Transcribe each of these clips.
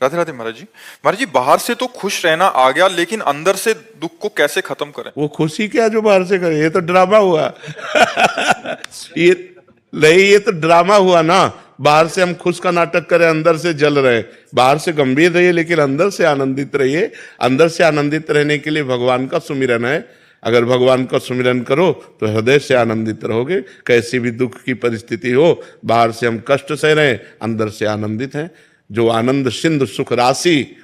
राधे राधे महाराज जी। महाराज जी, बाहर से तो खुश रहना आ गया, लेकिन अंदर से दुख को कैसे खत्म करें? वो खुशी क्या जो बाहर से करे, ये तो ड्रामा हुआ। ये नहीं, ये तो ड्रामा हुआ ना। बाहर से हम खुश का नाटक करें, अंदर से जल रहे। बाहर से गंभीर रहिए लेकिन अंदर से आनंदित रहिए। अंदर से आनंदित रहने के लिए भगवान का सुमिरन है। अगर भगवान का सुमिरन करो तो हृदय से आनंदित रहोगे। कैसी भी दुख की परिस्थिति हो, बाहर से हम कष्ट सह रहे हैं, अंदर से आनंदित हैं। जो आनंद सिंधु सुख राशि,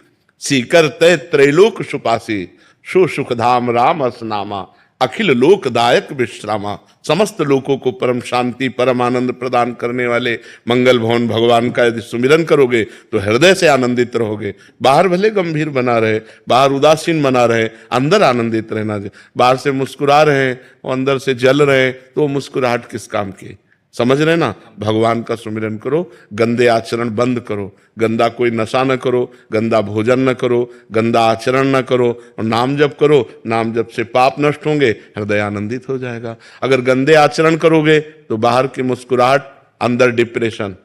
सीकर तय त्रैलोक सुपासी, सु सुखधाम राम असनामा, अखिल लोकदायक विश्रामा। समस्त लोगों को परम शांति परम आनंद प्रदान करने वाले मंगल भवन भगवान का यदि सुमिरन करोगे तो हृदय से आनंदित रहोगे। बाहर भले गंभीर बना रहे, बाहर उदासीन बना रहे, अंदर आनंदित रहना। बाहर से मुस्कुरा रहे हैं और अंदर से जल रहे हैं, तो वो मुस्कुराहट किस काम की? समझ रहे ना? भगवान का सुमिरन करो, गंदे आचरण बंद करो। गंदा कोई नशा न करो, गंदा भोजन न करो, गंदा आचरण न करो, और नाम जप करो। नाम जप से पाप नष्ट होंगे, हृदय आनंदित हो जाएगा। अगर गंदे आचरण करोगे तो बाहर की मुस्कुराहट, अंदर डिप्रेशन,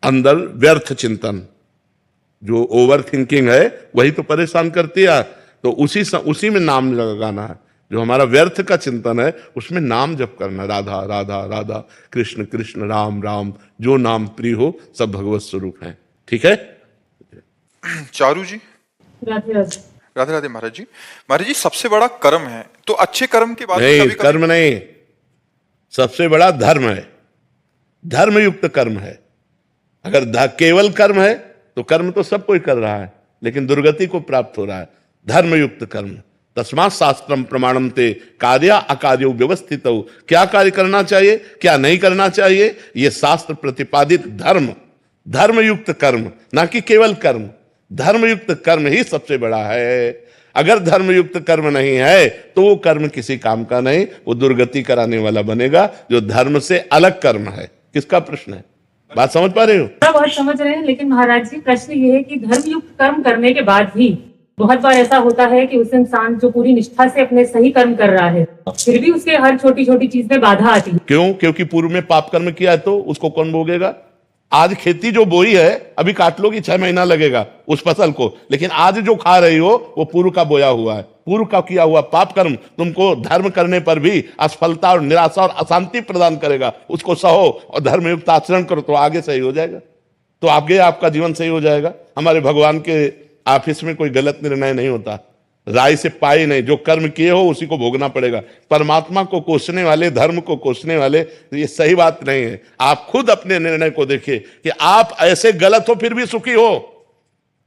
अंदर व्यर्थ चिंतन, जो ओवर थिंकिंग है वही तो परेशान करती है। तो उसी में नाम लगाना है। जो हमारा व्यर्थ का चिंतन है उसमें नाम जप करना, राधा राधा राधा, कृष्ण कृष्ण राम राम। जो नाम प्रिय हो सब भगवत स्वरूप है। ठीक है चारू जी। राधे राधे। राधे राधे महाराज जी। महाराज जी, सबसे बड़ा कर्म है, तो अच्छे कर्म के बाद नहीं, कभी-कभी कर्म नहीं, सबसे बड़ा धर्म है। धर्मयुक्त कर्म है। अगर केवल कर्म है तो कर्म तो सब कोई कर रहा है लेकिन दुर्गति को प्राप्त हो रहा है। धर्मयुक्त कर्म, तस्मात् शास्त्रम प्रमाणम ते कार्य अकार्यो व्यवस्थित। क्या कार्य करना चाहिए, क्या नहीं करना चाहिए, ये शास्त्र प्रतिपादित धर्म, धर्मयुक्त कर्म, ना कि केवल कर्म। धर्मयुक्त कर्म ही सबसे बड़ा है। अगर धर्मयुक्त कर्म नहीं है तो वो कर्म किसी काम का नहीं, वो दुर्गति कराने वाला बनेगा। जो धर्म से अलग कर्म है, किसका प्रश्न है? बात समझ पा रहे हो? बहुत समझ रहे हैं, लेकिन महाराज जी प्रश्न ये है कि धर्मयुक्त कर्म करने के बाद भी बहुत बार ऐसा होता है कि उस इंसान जो पूरी निष्ठा से अपने सही कर्म कर रहा है, फिर भी उसके हर छोटी छोटी चीज में बाधा आती है। क्यों? क्योंकि पूर्व में पाप कर्म किया है तो उसको कौन भोगेगा? आज खेती जो बोई है, अभी काट लोगी 6 महीना लगेगा उस फसल को, लेकिन आज जो खा रही हो वो पूर्व का बोया हुआ है। पूर्व का किया हुआ पाप कर्म तुमको धर्म करने पर भी असफलता और निराशा और अशांति प्रदान करेगा। उसको सहो और धर्मयुक्त आचरण करो तो आगे सही हो जाएगा, तो आगे आपका जीवन सही हो जाएगा। हमारे भगवान के ऑफिस में कोई गलत निर्णय नहीं होता, राय से पाए नहीं। जो कर्म किए हो उसी को भोगना पड़ेगा। परमात्मा को कोसने वाले, धर्म को कोसने वाले, ये सही बात नहीं है। आप खुद अपने निर्णय को देखिए कि आप ऐसे गलत हो फिर भी सुखी हो,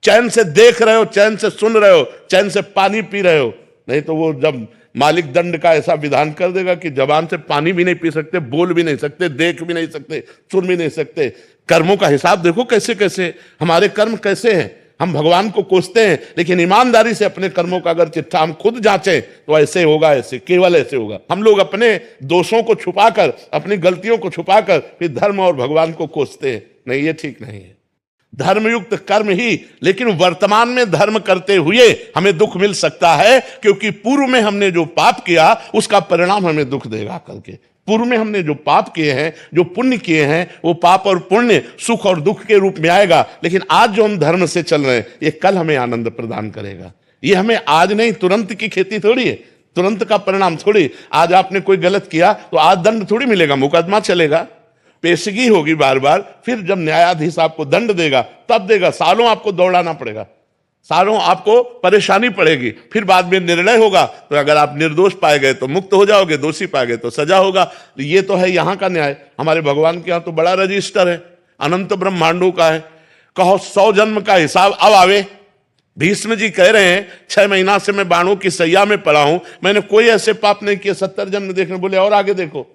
चैन से देख रहे हो, चैन से सुन रहे हो, चैन से पानी पी रहे हो। नहीं तो वो जब मालिक दंड का ऐसा विधान कर देगा कि जबान से पानी भी नहीं पी सकते, बोल भी नहीं सकते, देख भी नहीं सकते, सुन भी नहीं सकते। कर्मों का हिसाब देखो कैसे कैसे हमारे कर्म कैसे हैं। हम भगवान को कोसते हैं लेकिन ईमानदारी से अपने कर्मों का अगर चिट्ठा हम खुद जांचें तो ऐसे होगा, ऐसे केवल ऐसे होगा। हम लोग अपने दोषों को छुपाकर, अपनी गलतियों को छुपाकर फिर धर्म और भगवान को कोसते हैं। नहीं, ये ठीक नहीं है। धर्मयुक्त कर्म ही, लेकिन वर्तमान में धर्म करते हुए हमें दुख मिल सकता है, क्योंकि पूर्व में हमने जो पाप किया उसका परिणाम हमें दुख देगा कल के। पूर्व में हमने जो पाप किए हैं, जो पुण्य किए हैं, वो पाप और पुण्य सुख और दुख के रूप में आएगा। लेकिन आज जो हम धर्म से चल रहे हैं ये कल हमें आनंद प्रदान करेगा। ये हमें आज नहीं, तुरंत की खेती थोड़ी है, तुरंत का परिणाम थोड़ी। आज आपने कोई गलत किया तो आज दंड थोड़ी मिलेगा, मुकदमा चलेगा, पेशगी होगी बार बार, फिर जब न्यायाधीश आपको दंड देगा तब देगा। सालों आपको दौड़ाना पड़ेगा, सालों आपको परेशानी पड़ेगी, फिर बाद में निर्णय होगा। तो अगर आप निर्दोष पाए गए तो मुक्त हो जाओगे, दोषी पाए गए तो सजा होगा। ये तो है यहाँ का न्याय। हमारे भगवान के यहाँ तो बड़ा रजिस्टर है, अनंत ब्रह्मांडों का है। कहो 100 जन्म का हिसाब अब आवे। भीष्म जी कह रहे हैं 6 महीना से मैं बाणों की सैया में पड़ा हूं, मैंने कोई ऐसे पाप नहीं किए, 70 जन्म देखने। बोले और आगे देखो।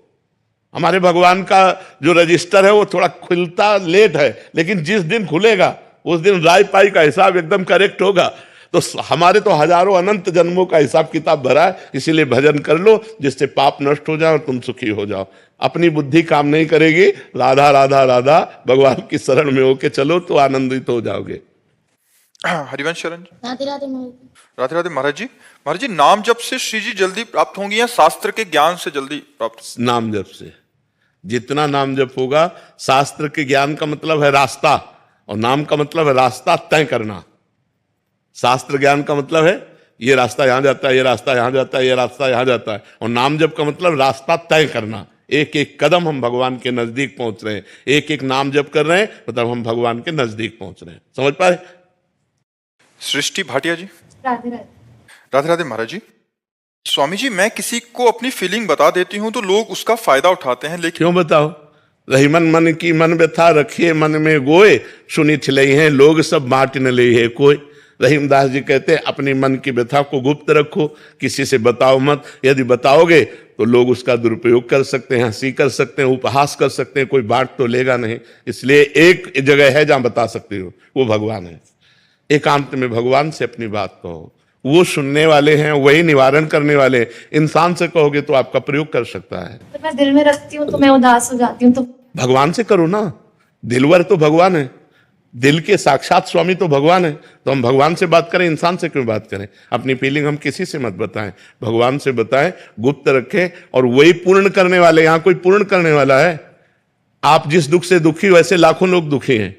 हमारे भगवान का जो रजिस्टर है वो थोड़ा खुलता लेट है, लेकिन जिस दिन खुलेगा उस दिन राय पाई का हिसाब एकदम करेक्ट होगा। तो हमारे तो हजारों अनंत जन्मों का हिसाब किताब भरा है। इसीलिए भजन कर लो जिससे पाप नष्ट हो जाए और तुम सुखी हो जाओ। अपनी बुद्धि काम नहीं करेगी, राधा राधा राधा भगवान की शरण में होके चलो तो आनंदित हो जाओगे। हरिवंश शरण जी। राधे राधे महाराज। राधे राधे महाराज जी। महाराज जी, नाम जप से श्री जी जल्दी प्राप्त होंगी या शास्त्र के ज्ञान से जल्दी प्राप्त? नाम जप से। जितना नाम जप होगा, शास्त्र के ज्ञान का मतलब है रास्ता, और नाम का मतलब है रास्ता तय करना। शास्त्र ज्ञान का मतलब है ये रास्ता यहां जाता है, ये रास्ता यहां जाता है, ये रास्ता यहां जाता है। और नाम जप का मतलब रास्ता तय करना। एक एक कदम हम भगवान के नजदीक पहुंच रहे हैं, एक एक नाम जप कर रहे हैं, मतलब हम भगवान के नजदीक पहुंच रहे हैं। समझ पाए? सृष्टि भाटिया जी। राधे राधे। राधे राधे महाराज जी। स्वामी जी, मैं किसी को अपनी फीलिंग बता देती हूँ तो लोग उसका फायदा उठाते हैं, लेकिन क्यों बताओ? रहीमन मन की मन व्यथा रखिए मन में गोए, सुनी छिलई हैं लोग सब बांट न ले है कोई। रहीमदास जी कहते हैं अपनी मन की व्यथा को गुप्त रखो, किसी से बताओ मत। यदि बताओगे तो लोग उसका दुरुपयोग कर सकते हैं, हंसी कर सकते हैं, उपहास कर सकते हैं, कोई बांट तो लेगा नहीं। इसलिए एक जगह है जहां बता सकते हो, वो भगवान है। एकांत में भगवान से अपनी बात कहो, वो सुनने वाले हैं, वही निवारण करने वाले हैं। इंसान से कहोगे तो आपका प्रयोग कर सकता है। तो मैं दिल में रखती हूँ तो मैं उदास हो जाती हूँ, तो भगवान से करो ना। दिलवर तो भगवान है, दिल के साक्षात स्वामी तो भगवान है। तो हम भगवान से बात करें, इंसान से क्यों बात करें? अपनी फीलिंग हम किसी से मत बताएं, भगवान से बताएं, गुप्त रखें। और वही पूर्ण करने वाले, यहां कोई पूर्ण करने वाला है? आप जिस दुख से दुखी हो वैसे लाखों लोग दुखी हैं।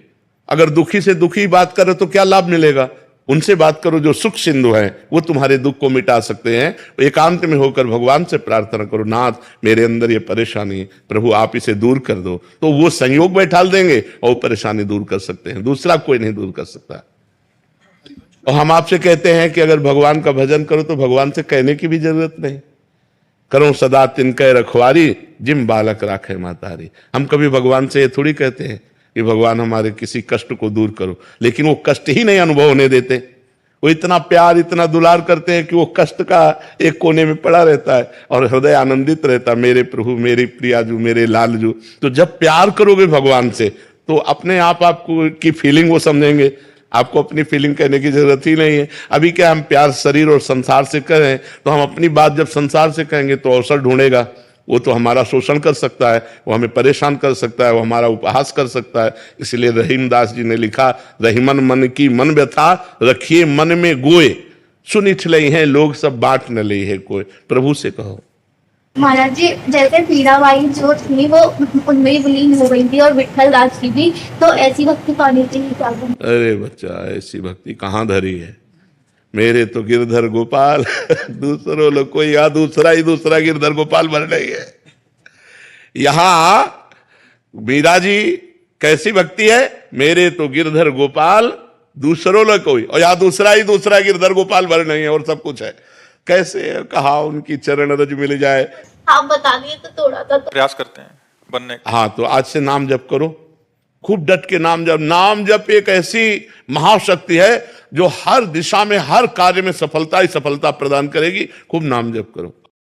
अगर दुखी से दुखी बात करो तो क्या लाभ मिलेगा? उनसे बात करो जो सुख सिंधु है, वो तुम्हारे दुख को मिटा सकते हैं। एकांत में होकर भगवान से प्रार्थना करो, नाथ मेरे अंदर ये परेशानी है, प्रभु आप इसे दूर कर दो, तो वो संयोग बैठाल देंगे और वो परेशानी दूर कर सकते हैं। दूसरा कोई नहीं दूर कर सकता। और हम आपसे कहते हैं कि अगर भगवान का भजन करो तो भगवान से कहने की भी जरूरत नहीं। करो सदा तिनके रखवारी, जिम बालक राखे मातारी। हम कभी भगवान से ये थोड़ी कहते हैं कि भगवान हमारे किसी कष्ट को दूर करो, लेकिन वो कष्ट ही नहीं अनुभव होने देते। वो इतना प्यार, इतना दुलार करते हैं कि वो कष्ट का एक कोने में पड़ा रहता है और हृदय आनंदित रहता है, मेरे प्रभु, मेरी प्रियाजू, मेरे लालजू। तो जब प्यार करोगे भगवान से तो अपने आप आपको की फीलिंग वो समझेंगे। आपको अपनी फीलिंग कहने की जरूरत ही नहीं है। अभी क्या हम प्यार शरीर और संसार से करें, तो हम अपनी बात जब संसार से कहेंगे तो अवसर ढूंढेगा। वो तो हमारा शोषण कर सकता है, वो हमें परेशान कर सकता है, वो हमारा उपहास कर सकता है। इसलिए रहीमदास जी ने लिखा, रहीमन मन की मन व्यथा रखिए मन में गोए, सुनी छिलई हैं लोग सब बांट न ले है कोई। प्रभु से कहो। महाराज जी जैसे मीराबाई जो थी वो उनमें ही विलीन हो गई थी और विट्ठल दास जी भी, तो ऐसी भक्ति पानी चाहिए क्या? अरे बच्चा, ऐसी भक्ति कहाँ धरी है? मेरे तो गिरधर गोपाल दूसरों लोग कोई, या दूसरा ही दूसरा गिरधर गोपाल बन रही है। यहां मीरा जी कैसी भक्ति है? मेरे तो गिरधर गोपाल दूसरों लोग कोई, और यहां दूसरा ही दूसरा गिरधर गोपाल बन रही है और सब कुछ है। कैसे कहा उनकी चरण रज मिल जाए? आप बता दिए तो थोड़ा सा तो प्रयास करते हैं बनने का। हाँ, तो आज से नाम जप करो, खूब डट के नाम जप। नाम जप एक ऐसी महाशक्ति है जो हर दिशा में, हर कार्य में सफलता ही सफलता प्रदान करेगी। खूब नाम जप करो।